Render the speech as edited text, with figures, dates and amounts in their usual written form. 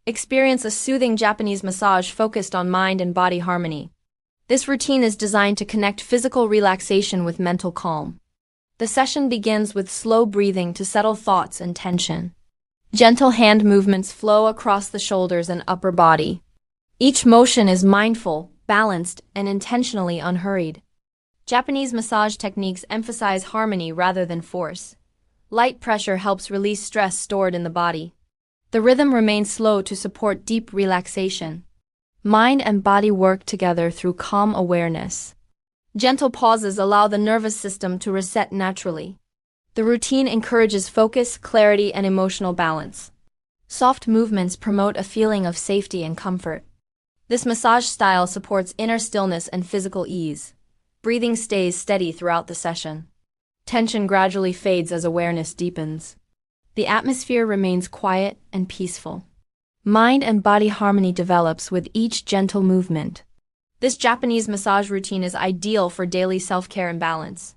Experience a soothing Japanese massage focused on mind and body harmony. This routine is designed to connect physical relaxation with mental calm. The session begins with slow breathing to settle thoughts and tension. Gentle hand movements flow across the shoulders and upper body. Each motion is mindful, balanced, and intentionally unhurried. Japanese massage techniques emphasize harmony rather than force. Light pressure helps release stress stored in the body. The rhythm remains slow to support deep relaxation. Mind and body work together through calm awareness. Gentle pauses allow the nervous system to reset naturally. The routine encourages focus, clarity, and emotional balance. Soft movements promote a feeling of safety and comfort. This massage style supports inner stillness and physical ease. Breathing stays steady throughout the session. Tension gradually fades as awareness deepens. The atmosphere remains quiet and peaceful. Mind and body harmony develops with each gentle movement. This Japanese massage routine is ideal for daily self-care and balance.